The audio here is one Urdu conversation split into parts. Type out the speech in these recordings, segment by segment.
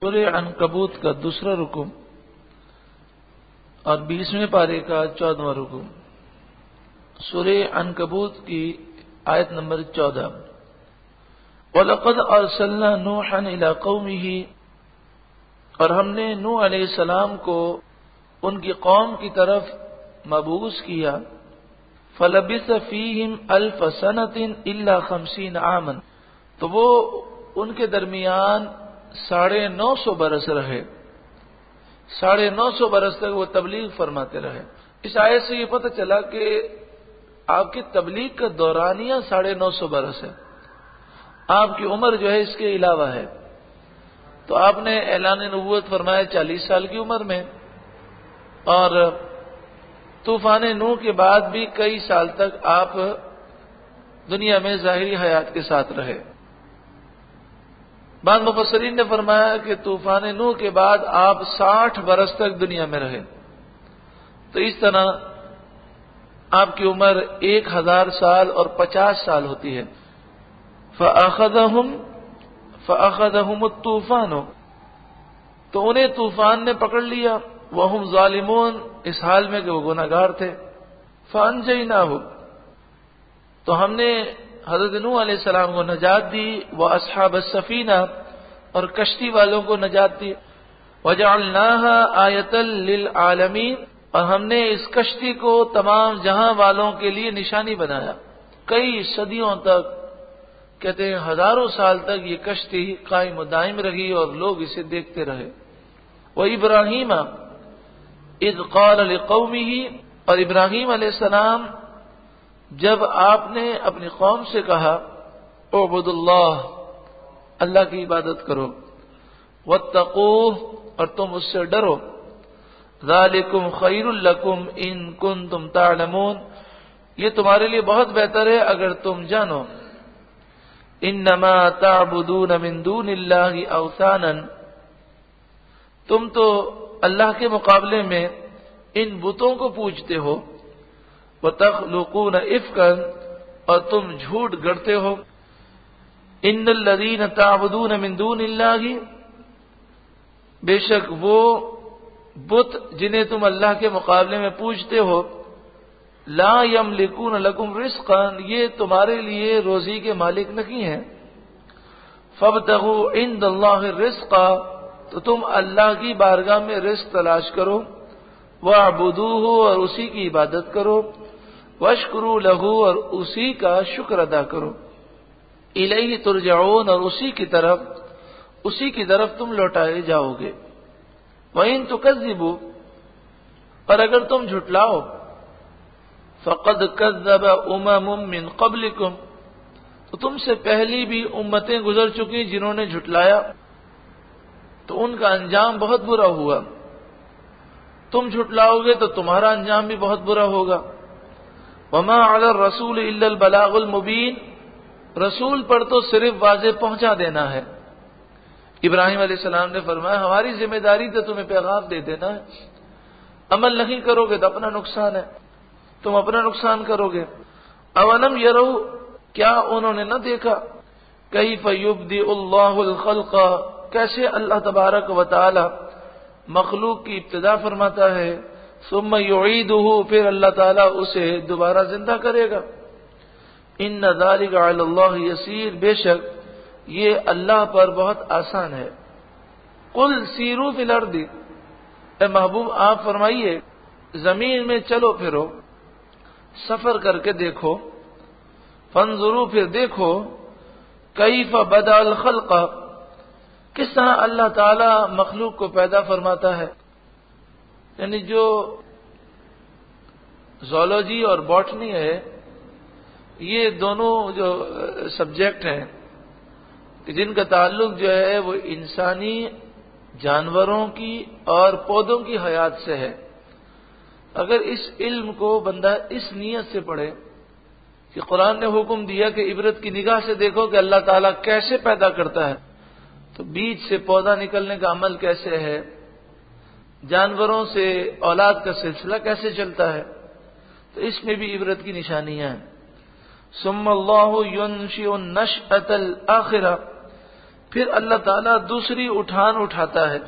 سورہ عنکبوت کا دوسرا رکو اور 20ویں پارے کا 14واں رکو۔ سورہ عنکبوت کی آیت نمبر 14۔ وَلَقَدْ أَرْسَلْنَا نُوحًا إِلَىٰ قَوْمِهِ، اور ہم نے نوح علیہ السلام کو ان کی قوم کی طرف مبعوث کیا۔ فَلَبِثَ فِيهِمْ أَلْفَ سَنَةٍ إِلَّا 50 عَامًا، تو وہ ان کے درمیان 950 برس رہے، 950 برس تک وہ تبلیغ فرماتے رہے۔ اس آیت سے یہ پتہ چلا کہ آپ کی تبلیغ کا دورانیہ 950 برس ہے، آپ کی عمر جو ہے اس کے علاوہ ہے۔ تو آپ نے اعلان نبوت فرمایا 40 سال کی عمر میں، اور طوفان نوح کے بعد بھی کئی سال تک آپ دنیا میں ظاہری حیات کے ساتھ رہے۔ بعض مفسرین نے فرمایا کہ طوفان نوح کے بعد آپ 60 برس تک دنیا میں رہے۔ تو اس طرح آپ کی عمر 1000 سال اور 50 سال ہوتی ہے۔ فَأَخَذَهُمُ الطُّوفَانُ، تو انہیں طوفان نے پکڑ لیا، وَهُمْ ظَالِمُونَ، اس حال میں کہ وہ گناہگار تھے۔ فَأَنْجَيْنَاهُ، تو ہم نے حضرت نوح علیہ السلام کو نجات دی، وَأَصْحَابَ السَّفِينَةِ، اور کشتی والوں کو نجات دی، وَجَعَلْنَاهَا آیَةً لِلْعَالَمِينَ، اور ہم نے اس کشتی کو تمام جہاں والوں کے لیے نشانی بنایا۔ کئی صدیوں تک، کہتے ہیں ہزاروں سال تک یہ کشتی قائم و دائم رہی اور لوگ اسے دیکھتے رہے۔ وَإِبْرَاهِيمَ إِذْ قَالَ لِقَوْمِهِ، اور ابراہیم علیہ السلام جب آپ نے اپنی قوم سے کہا اعبدوا اللہ، اللہ کی عبادت کرو، واتقوہ، اور تم اس سے ڈرو، ذالکم خیر لکم ان کنتم تعلمون، یہ تمہارے لیے بہت بہتر ہے اگر تم جانو۔ انما تعبدون من دون اللہ اوثانا، تم تو اللہ کے مقابلے میں ان بتوں کو پوجتے ہو، وَتَخْلُقُونَ إِفْكًا، اور تم جھوٹ گڑتے ہو۔ إِنَّ الَّذِينَ تَعْبُدُونَ مِن دُونِ اللَّهِ، بے شک وہ بت جنہیں تم اللہ کے مقابلے میں پوجتے ہو، لَا يَمْلِكُونَ لَكُمْ رِزْقًا، یہ تمہارے لیے روزی کے مالک نہیں ہیں۔ فَابْتَغُوا عِندَ اللَّهِ الرِّزْقَ، تو تم اللہ کی بارگاہ میں رزق تلاش کرو، وَاعْبُدُوهُ، اور اسی کی عبادت کرو، وَاشْكُرُوا لَهُ، اور اسی کا شکر ادا کرو، الیہ ترجعون، اور اسی کی طرف تم لوٹائے جاؤ گے۔ وَإِن تُكَذِّبُوا، اور اگر تم جھٹلاؤ، فَقَدْ كَذَّبَ أُمَمٌ مِّن قَبْلِكُمْ، تو تم سے پہلی بھی امتیں گزر چکی جنہوں نے جھٹلایا، تو ان کا انجام بہت برا ہوا۔ تم جھٹلاؤ گے تو تمہارا انجام بھی بہت برا ہوگا۔ وَمَا عَلَى الرَّسُولِ إِلَّا الْبَلَاغُ الْمُبِينُ، رسول پر تو صرف واضح پہنچا دینا ہے۔ ابراہیم علیہ السلام نے فرمایا ہماری ذمہ داری تو تمہیں پیغام دے دینا ہے، عمل نہیں کرو گے تو اپنا نقصان ہے، تم اپنا نقصان کرو گے۔ اولم یروا، کیا انہوں نے نہ دیکھا، کیف یبدئ اللہ الخلق، کیسے اللہ تبارک و تعالی مخلوق کی ابتدا فرماتا ہے، ثم یعیدہ، پھر اللہ تعالیٰ اسے دوبارہ زندہ کرے گا۔ ان ذلک علی اللہ یسیر، بے شک یہ اللہ پر بہت آسان ہے۔ قل سیروا فی الارض، اے محبوب آپ فرمائیے زمین میں چلو پھرو، سفر کر کے دیکھو، فانظروا، پھر دیکھو، کیف بدأ الخلق، کس طرح اللہ تعالی مخلوق کو پیدا فرماتا ہے۔ یعنی جو زولوجی اور باٹنی ہے، یہ دونوں جو سبجیکٹ ہیں جن کا تعلق جو ہے وہ انسانی جانوروں کی اور پودوں کی حیات سے ہے، اگر اس علم کو بندہ اس نیت سے پڑھے کہ قرآن نے حکم دیا کہ عبرت کی نگاہ سے دیکھو کہ اللہ تعالیٰ کیسے پیدا کرتا ہے، تو بیج سے پودا نکلنے کا عمل کیسے ہے، جانوروں سے اولاد کا سلسلہ کیسے چلتا ہے، تو اس میں بھی عبرت کی نشانیاں ہیں۔ ثم اللہ ينشئ النشأة الآخرہ، پھر اللہ تعالیٰ دوسری اٹھان اٹھاتا ہے،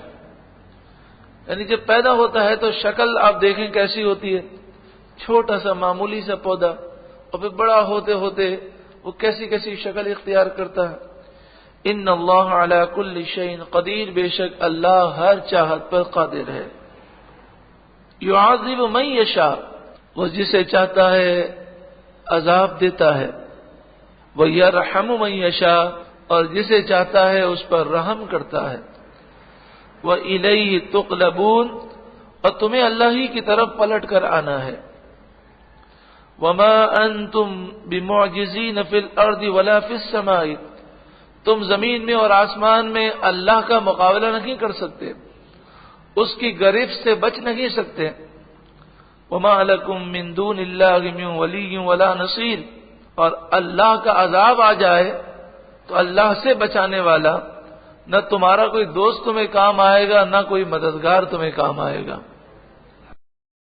یعنی جب پیدا ہوتا ہے تو شکل آپ دیکھیں کیسی ہوتی ہے، چھوٹا سا معمولی سا پودا، اور پھر بڑا ہوتے ہوتے وہ کیسی کیسی شکل اختیار کرتا ہے۔ ان اللہ علی کل شیء قدیر، بے شک اللہ ہر چاہت پر قادر ہے۔ یعذب من یشاء، وہ جسے چاہتا ہے عذاب دیتا ہے، ویرحم من یشاء، اور جسے چاہتا ہے اس پر رحم کرتا ہے، وإلیہ تقلبون، اور تمہیں اللہ ہی کی طرف پلٹ کر آنا ہے۔ وما انتم بمعجزین فی الارض ولا فی السماء، تم زمین میں اور آسمان میں اللہ کا مقابلہ نہیں کر سکتے، اس کی گرفت سے بچ نہیں سکتے۔ وما لکم من دون اللہ من ولی ولا نصیر، اور اللہ کا عذاب آ جائے تو اللہ سے بچانے والا نہ تمہارا کوئی دوست تمہیں کام آئے گا، نہ کوئی مددگار تمہیں کام آئے گا۔